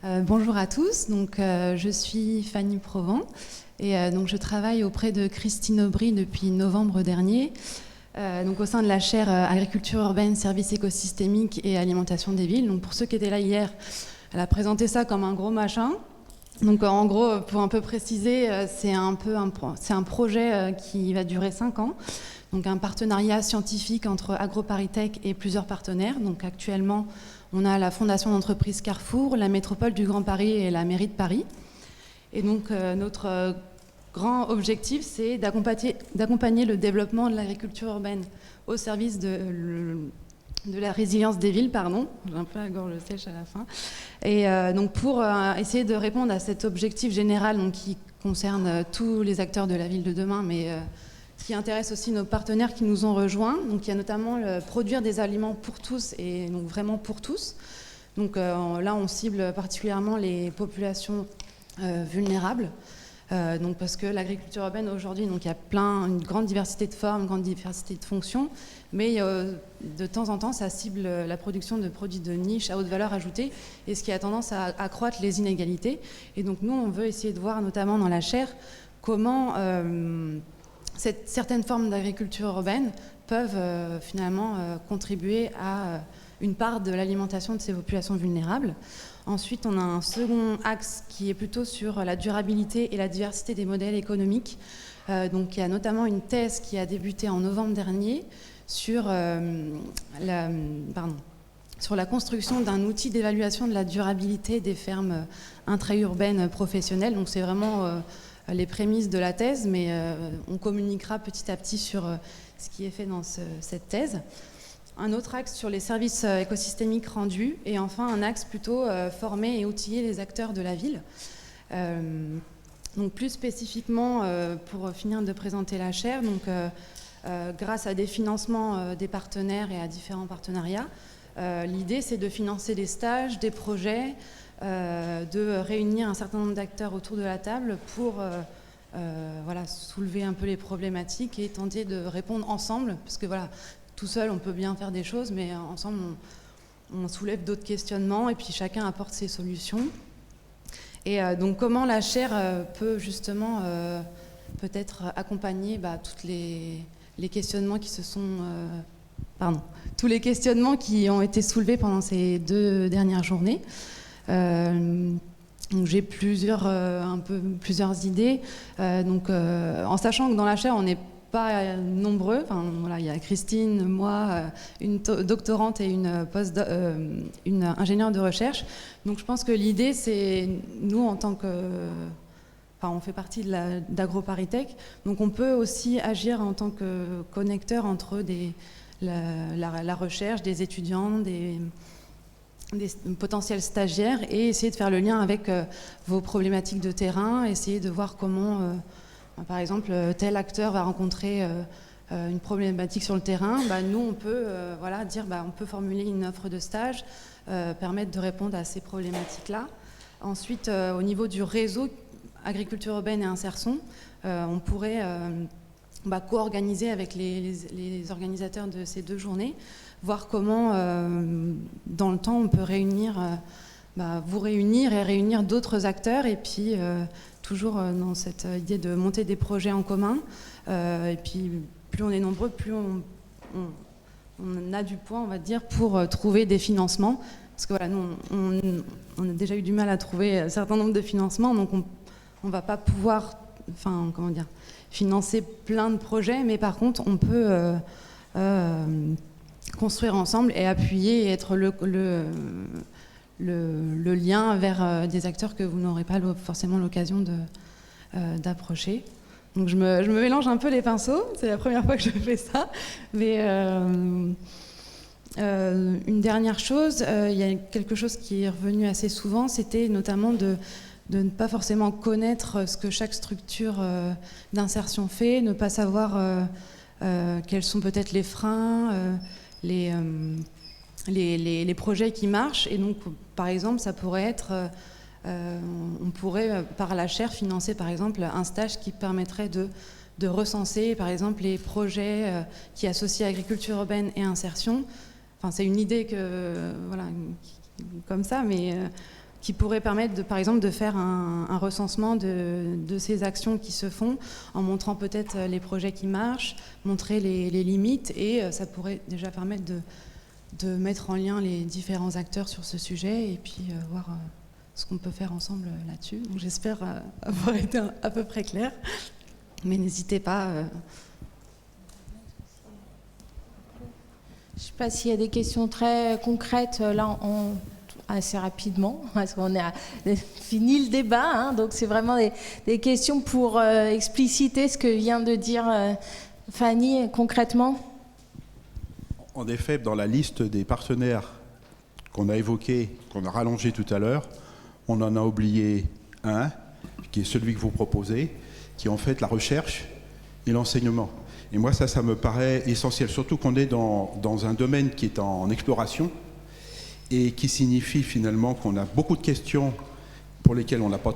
Bonjour à tous, je suis Fanny Provence et je travaille auprès de Christine Aubry depuis novembre dernier, au sein de la chaire Agriculture urbaine, services écosystémiques et alimentation des villes. Donc, pour ceux qui étaient là hier, elle a présenté ça comme un gros machin. En gros, pour un peu préciser, c'est un projet qui va durer 5 ans. Donc un partenariat scientifique entre AgroParisTech et plusieurs partenaires. Donc actuellement, on a la Fondation d'entreprise Carrefour, la Métropole du Grand Paris et la mairie de Paris. Et donc notre grand objectif, c'est d'accompagner le développement de l'agriculture urbaine au service de la résilience des villes, pardon. J'ai un peu la gorge sèche à la fin. Et pour essayer de répondre à cet objectif général qui concerne tous les acteurs de la ville de demain, mais qui intéresse aussi nos partenaires qui nous ont rejoints. Donc, il y a notamment produire des aliments pour tous et donc vraiment pour tous. Là, on cible particulièrement les populations vulnérables. Parce que l'agriculture urbaine aujourd'hui, il y a une grande diversité de formes, une grande diversité de fonctions, mais de temps en temps, ça cible la production de produits de niche à haute valeur ajoutée, et ce qui a tendance à accroître les inégalités. Et donc nous, on veut essayer de voir, notamment dans la chaire, comment certaines formes d'agriculture urbaine peuvent finalement contribuer à une part de l'alimentation de ces populations vulnérables. Ensuite, on a un second axe qui est plutôt sur la durabilité et la diversité des modèles économiques. Il y a notamment une thèse qui a débuté en novembre dernier sur la construction d'un outil d'évaluation de la durabilité des fermes intra-urbaines professionnelles. Donc c'est vraiment les prémices de la thèse, mais on communiquera petit à petit sur ce qui est fait dans cette thèse. Un autre axe sur les services écosystémiques rendus, et enfin un axe plutôt former et outiller les acteurs de la ville. Plus spécifiquement, pour finir de présenter la chaire, grâce à des financements des partenaires et à différents partenariats, l'idée c'est de financer des stages, des projets, de réunir un certain nombre d'acteurs autour de la table pour soulever un peu les problématiques et tenter de répondre ensemble, parce que tout seul, on peut bien faire des choses, mais ensemble, on soulève d'autres questionnements et puis chacun apporte ses solutions. Et comment la chaire peut justement peut-être accompagner tous les questionnements qui se sont... tous les questionnements qui ont été soulevés pendant ces 2 dernières journées. J'ai plusieurs idées. En sachant que dans la chaire, on n'est pas nombreux. Il y a Christine, moi, une doctorante et une ingénieure de recherche. Donc je pense que l'idée, c'est nous en tant que... on fait partie d'AgroParisTech, donc on peut aussi agir en tant que connecteur entre la recherche, des étudiants, des potentiels stagiaires, et essayer de faire le lien avec vos problématiques de terrain, essayer de voir comment... par exemple, tel acteur va rencontrer une problématique sur le terrain. Nous, on peut dire, on peut formuler une offre de stage, permettre de répondre à ces problématiques-là. Ensuite, au niveau du réseau agriculture urbaine et insertion, on pourrait co-organiser avec les organisateurs de ces 2 journées, voir comment, dans le temps, on peut vous réunir et réunir d'autres acteurs, et puis toujours dans cette idée de monter des projets en commun. Et puis plus on est nombreux, plus on a du poids, on va dire, pour trouver des financements. Parce que nous, on a déjà eu du mal à trouver un certain nombre de financements, donc on ne va pas pouvoir financer plein de projets, mais par contre, on peut construire ensemble et appuyer et être le lien vers des acteurs que vous n'aurez pas forcément l'occasion d'approcher. Donc je me mélange un peu les pinceaux, c'est la première fois que je fais ça. Mais une dernière chose, il y a quelque chose qui est revenu assez souvent, c'était notamment de ne pas forcément connaître ce que chaque structure d'insertion fait, ne pas savoir quels sont peut-être les freins, les projets qui marchent. Et donc, par exemple, ça pourrait être... on pourrait, par la chaire, financer, par exemple, un stage qui permettrait de recenser, par exemple, les projets qui associent agriculture urbaine et insertion. C'est une idée comme ça, mais qui pourrait permettre, par exemple, de faire un recensement de ces actions qui se font, en montrant peut-être les projets qui marchent, montrer les limites, et ça pourrait déjà permettre de mettre en lien les différents acteurs sur ce sujet, et puis voir ce qu'on peut faire ensemble là-dessus. Donc j'espère avoir été à peu près claire, mais n'hésitez pas. Je ne sais pas s'il y a des questions très concrètes, là, assez rapidement, parce qu'on a fini le débat, hein, donc c'est vraiment des questions pour expliciter ce que vient de dire Fanny concrètement. En effet, dans la liste des partenaires qu'on a évoqués, qu'on a rallongé tout à l'heure, on en a oublié un, qui est celui que vous proposez, qui est en fait la recherche et l'enseignement. Et moi, ça me paraît essentiel, surtout qu'on est dans un domaine qui est en exploration, et qui signifie finalement qu'on a beaucoup de questions pour lesquelles on n'a pas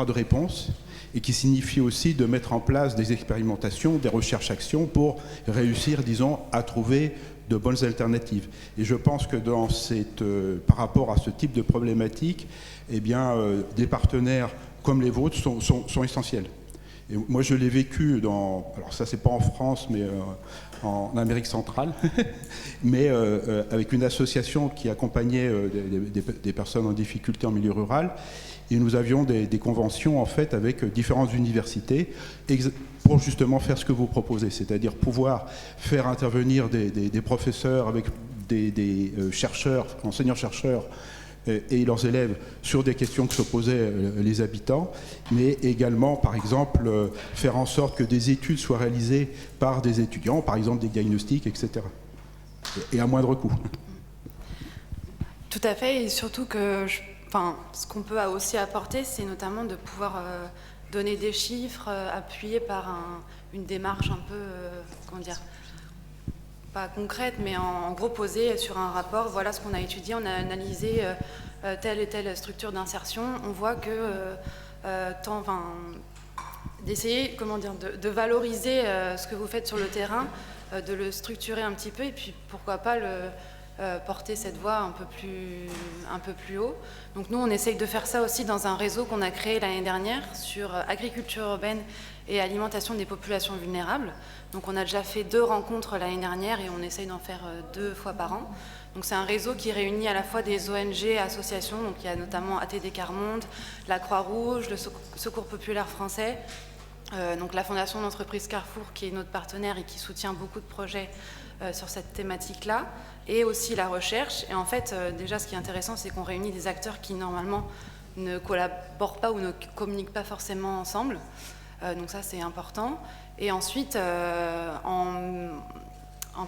de réponse, et qui signifie aussi de mettre en place des expérimentations, des recherches-actions pour réussir, disons, à trouver de bonnes alternatives. Et je pense que par rapport à ce type de problématique, eh bien, des partenaires comme les vôtres sont essentiels. Et moi, je l'ai vécu alors ça, c'est pas en France, mais en Amérique centrale, mais avec une association qui accompagnait des personnes en difficulté en milieu rural. Et nous avions des conventions, en fait, avec différentes universités pour justement faire ce que vous proposez, c'est-à-dire pouvoir faire intervenir des professeurs avec des chercheurs, enseignants-chercheurs, et leurs élèves sur des questions que se posaient les habitants, mais également, par exemple, faire en sorte que des études soient réalisées par des étudiants, par exemple des diagnostics, etc. Et à moindre coût. Tout à fait, et surtout que ce qu'on peut aussi apporter, c'est notamment de pouvoir donner des chiffres appuyés par une démarche un peu, comment dire, pas concrète, mais en gros posée sur un rapport. Voilà ce qu'on a étudié, on a analysé telle et telle structure d'insertion. On voit que d'essayer, de valoriser ce que vous faites sur le terrain, de le structurer un petit peu, et puis pourquoi pas porter cette voix un peu plus haut. Donc nous, on essaye de faire ça aussi dans un réseau qu'on a créé l'année dernière sur agriculture urbaine et alimentation des populations vulnérables. Donc on a déjà fait 2 rencontres l'année dernière, et on essaye d'en faire 2 fois par an. Donc c'est un réseau qui réunit à la fois des ONG, associations, donc il y a notamment ATD Quart Monde, la Croix-Rouge, le Secours populaire français, donc la Fondation d'entreprise Carrefour, qui est notre partenaire et qui soutient beaucoup de projets sur cette thématique-là, et aussi la recherche. Et en fait, déjà, ce qui est intéressant, c'est qu'on réunit des acteurs qui, normalement, ne collaborent pas ou ne communiquent pas forcément ensemble. Donc ça, c'est important. Et ensuite, en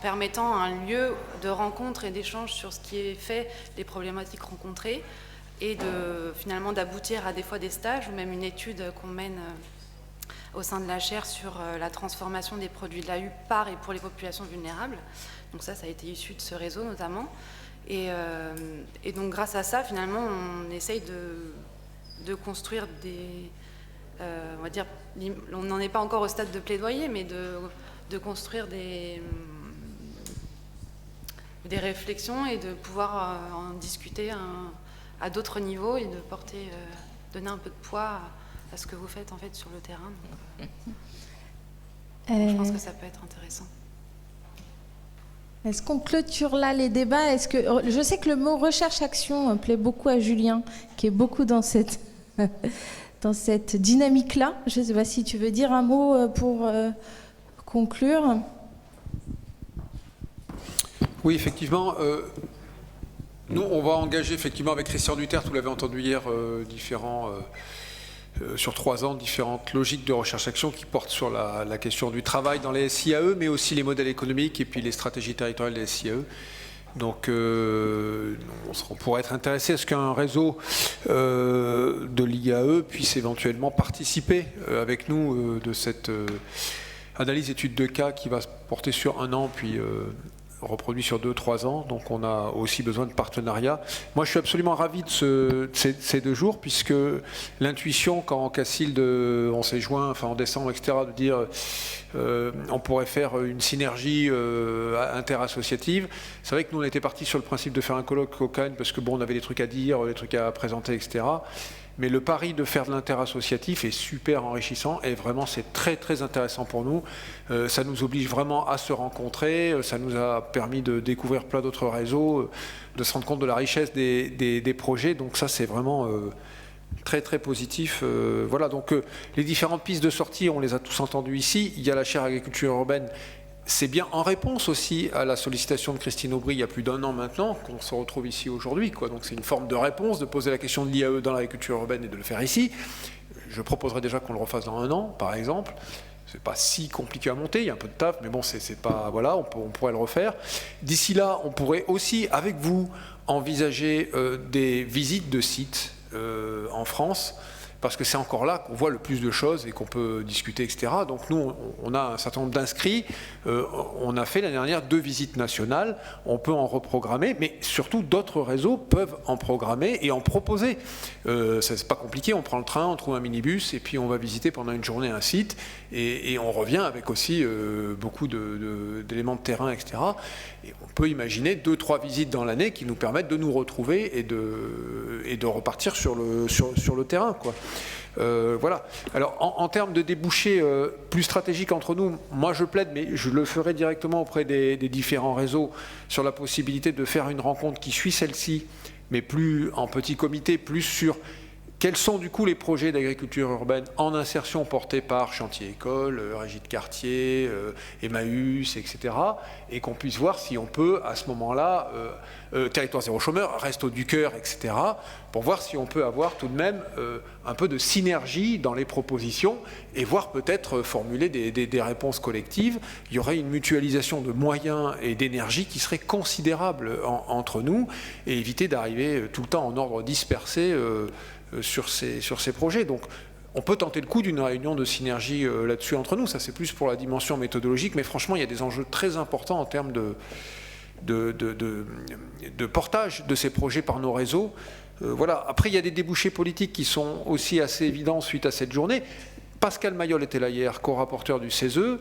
permettant un lieu de rencontre et d'échange sur ce qui est fait, les problématiques rencontrées, et finalement d'aboutir à des fois des stages ou même une étude qu'on mène au sein de la chaire sur la transformation des produits de la huppe par et pour les populations vulnérables. Donc ça a été issu de ce réseau notamment. Et donc grâce à ça, finalement, on essaye de construire on va dire, on n'en est pas encore au stade de plaidoyer, mais de construire des réflexions et de pouvoir en discuter à d'autres niveaux, et de donner un peu de poids à ce que vous faites en fait sur le terrain. Donc, je pense que ça peut être intéressant. Est-ce qu'on clôture là les débats? Je sais que le mot recherche-action plaît beaucoup à Julien, qui est beaucoup dans cette dynamique-là. Je ne sais pas si tu veux dire un mot pour conclure. Oui, effectivement. Nous, on va engager effectivement avec Christian Duterte, vous l'avez entendu hier, sur 3 ans, différentes logiques de recherche-action qui portent sur la question du travail dans les SIAE, mais aussi les modèles économiques et puis les stratégies territoriales des SIAE. Donc, on pourrait être intéressé à ce qu'un réseau de l'IAE puisse éventuellement participer avec nous de cette analyse étude de cas qui va se porter sur 1 an, puis reproduit sur 2-3 ans, donc on a aussi besoin de partenariats. Moi, je suis absolument ravi de ces 2 jours, puisque l'intuition, quand Cassilde, on s'est joint, enfin en décembre, etc., de dire on pourrait faire une synergie interassociative. C'est vrai que nous, on était partis sur le principe de faire un colloque au Cannes, parce que bon, on avait des trucs à dire, des trucs à présenter, etc. Mais le pari de faire de l'interassociatif est super enrichissant et vraiment c'est très très intéressant pour nous. Ça nous oblige vraiment à se rencontrer, ça nous a permis de découvrir plein d'autres réseaux, de se rendre compte de la richesse des projets. Donc ça c'est vraiment très très positif. Voilà, donc les différentes pistes de sortie, on les a tous entendues ici. Il y a la chaire agriculture urbaine. C'est bien en réponse aussi à la sollicitation de Christine Aubry il y a plus d'1 an maintenant qu'on se retrouve ici aujourd'hui. Donc c'est une forme de réponse, de poser la question de l'IAE dans l'agriculture urbaine et de le faire ici. Je proposerais déjà qu'on le refasse dans 1 an, par exemple. C'est pas si compliqué à monter, il y a un peu de taf, mais bon, c'est pas, voilà, on pourrait le refaire. D'ici là, on pourrait aussi, avec vous, envisager des visites de sites en France, parce que c'est encore là qu'on voit le plus de choses et qu'on peut discuter, etc. Donc nous, on a un certain nombre d'inscrits. On a fait l'année dernière 2 visites nationales. On peut en reprogrammer, mais surtout d'autres réseaux peuvent en programmer et en proposer. C'est pas compliqué, on prend le train, on trouve un minibus et puis on va visiter pendant une journée un site et on revient avec aussi beaucoup d'éléments de terrain, etc. Et on peut imaginer 2-3 visites dans l'année qui nous permettent de nous retrouver et de repartir sur le terrain, quoi. Voilà. Alors, en termes de débouchés plus stratégiques entre nous, moi je plaide, mais je le ferai directement auprès des différents réseaux, sur la possibilité de faire une rencontre qui suit celle-ci, mais plus en petit comité, plus sur quels sont du coup les projets d'agriculture urbaine en insertion portés par Chantier École, Régie de Quartier, Emmaüs, etc. Et qu'on puisse voir si on peut, à ce moment-là, Territoire Zéro Chômeur, Resto du Cœur, etc., pour voir si on peut avoir tout de même un peu de synergie dans les propositions et voir peut-être formuler des réponses collectives. Il y aurait une mutualisation de moyens et d'énergie qui serait considérable entre nous et éviter d'arriver tout le temps en ordre dispersé sur ces projets. Donc on peut tenter le coup d'une réunion de synergie là-dessus entre nous. Ça c'est plus pour la dimension méthodologique, mais franchement il y a des enjeux très importants en termes de portage de ces projets par nos réseaux. Voilà. Après il y a des débouchés politiques qui sont aussi assez évidents suite à cette journée. Pascal Mayol était là hier, co-rapporteur du CESE.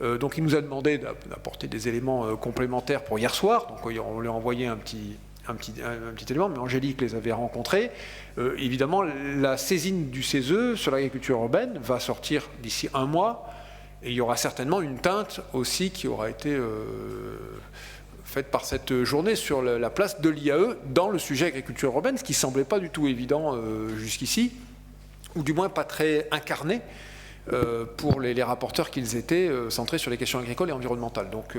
Donc il nous a demandé d'apporter des éléments complémentaires pour hier soir. Donc on lui a envoyé un petit élément, mais Angélique les avait rencontrés. Évidemment, la saisine du CESE sur l'agriculture urbaine va sortir d'ici 1 mois, et il y aura certainement une teinte aussi qui aura été faite par cette journée sur la place de l'IAE dans le sujet agriculture urbaine, ce qui ne semblait pas du tout évident jusqu'ici, ou du moins pas très incarné pour les rapporteurs qu'ils étaient centrés sur les questions agricoles et environnementales. Donc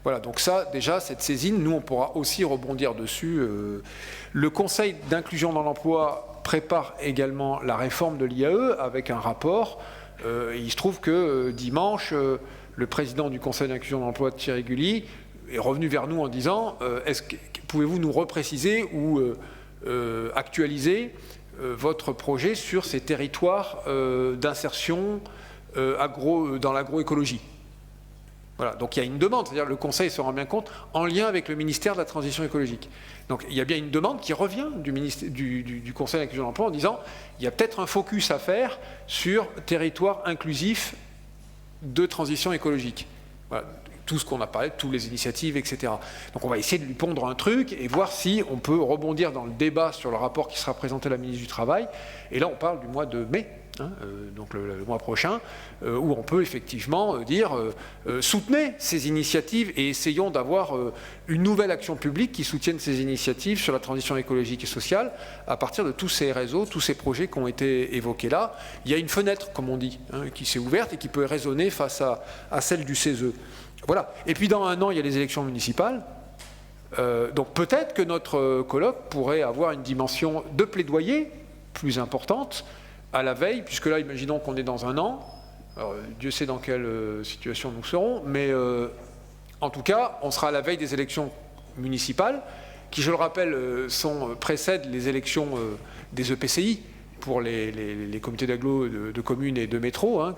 voilà, donc ça déjà, cette saisine, nous on pourra aussi rebondir dessus. Le Conseil d'inclusion dans l'emploi prépare également la réforme de l'IAE avec un rapport. Il se trouve que dimanche, le président du Conseil d'inclusion dans l'emploi, Thierry Gully, est revenu vers nous en disant pouvez-vous nous repréciser ou actualiser votre projet sur ces territoires d'insertion dans l'agroécologie. Voilà, donc il y a une demande, c'est-à-dire le Conseil se rend bien compte, en lien avec le ministère de la Transition écologique. Donc il y a bien une demande qui revient du Conseil d'inclusion de l'emploi en disant il y a peut-être un focus à faire sur territoire inclusif de transition écologique. Voilà. Tout ce qu'on a parlé, toutes les initiatives, etc. Donc on va essayer de lui pondre un truc et voir si on peut rebondir dans le débat sur le rapport qui sera présenté à la ministre du Travail. Et là, on parle du mois de mai, donc le mois prochain, où on peut effectivement dire soutenez ces initiatives et essayons d'avoir une nouvelle action publique qui soutienne ces initiatives sur la transition écologique et sociale à partir de tous ces réseaux, tous ces projets qui ont été évoqués là. Il y a une fenêtre, comme on dit, qui s'est ouverte et qui peut résonner face à celle du CESE. Voilà. Et puis dans 1 an, il y a les élections municipales. Donc peut-être que notre colloque pourrait avoir une dimension de plaidoyer plus importante à la veille, puisque là, imaginons qu'on est dans 1 an. Alors, Dieu sait dans quelle situation nous serons, mais en tout cas, on sera à la veille des élections municipales, qui, je le rappelle, précèdent les élections des EPCI. pour les comités d'agglo de communes et de métro. Hein.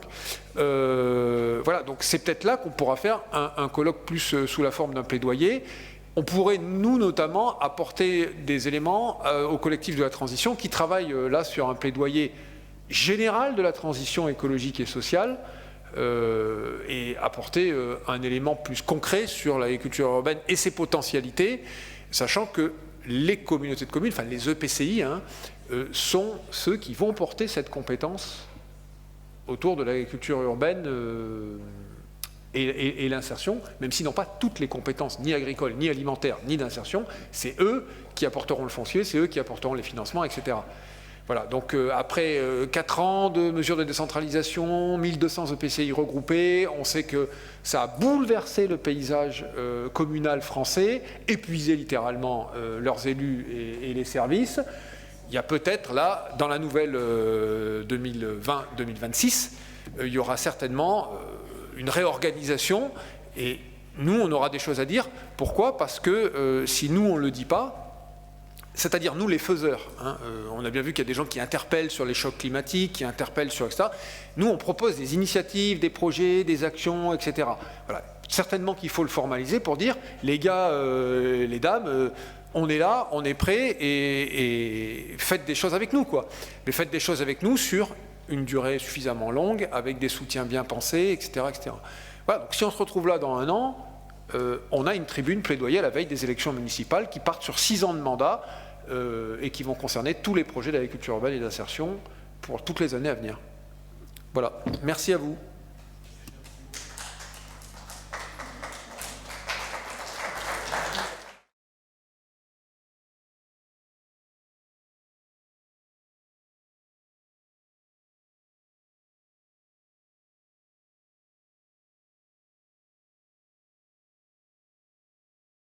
Voilà, donc c'est peut-être là qu'on pourra faire un colloque plus sous la forme d'un plaidoyer. On pourrait, nous notamment, apporter des éléments au collectif de la transition qui travaille là sur un plaidoyer général de la transition écologique et sociale et apporter un élément plus concret sur l'agriculture urbaine et ses potentialités, sachant que les communautés de communes, enfin les EPCI, hein, sont ceux qui vont porter cette compétence autour de l'agriculture urbaine et l'insertion, même s'ils n'ont pas toutes les compétences, ni agricoles, ni alimentaires, ni d'insertion, c'est eux qui apporteront le foncier, c'est eux qui apporteront les financements, etc. Voilà, donc après 4 ans de mesures de décentralisation, 1200 EPCI regroupés, on sait que ça a bouleversé le paysage communal français, épuisé littéralement leurs élus et les services. Il y a peut-être là, dans la nouvelle 2020-2026, il y aura certainement une réorganisation et nous, on aura des choses à dire. Pourquoi ? Parce que si nous, on ne le dit pas, c'est-à-dire nous les faiseurs, hein, on a bien vu qu'il y a des gens qui interpellent sur les chocs climatiques, qui interpellent sur etc. Nous, on propose des initiatives, des projets, des actions, etc. Voilà. Certainement qu'il faut le formaliser pour dire, les gars, les dames, on est là, on est prêts et faites des choses avec nous, quoi. Mais faites des choses avec nous sur une durée suffisamment longue, avec des soutiens bien pensés, etc., etc. Voilà. Donc si on se retrouve là dans 1 an, on a une tribune plaidoyer à la veille des élections municipales qui partent sur 6 ans de mandat et qui vont concerner tous les projets d'agriculture urbaine et d'insertion pour toutes les années à venir. Voilà, merci à vous.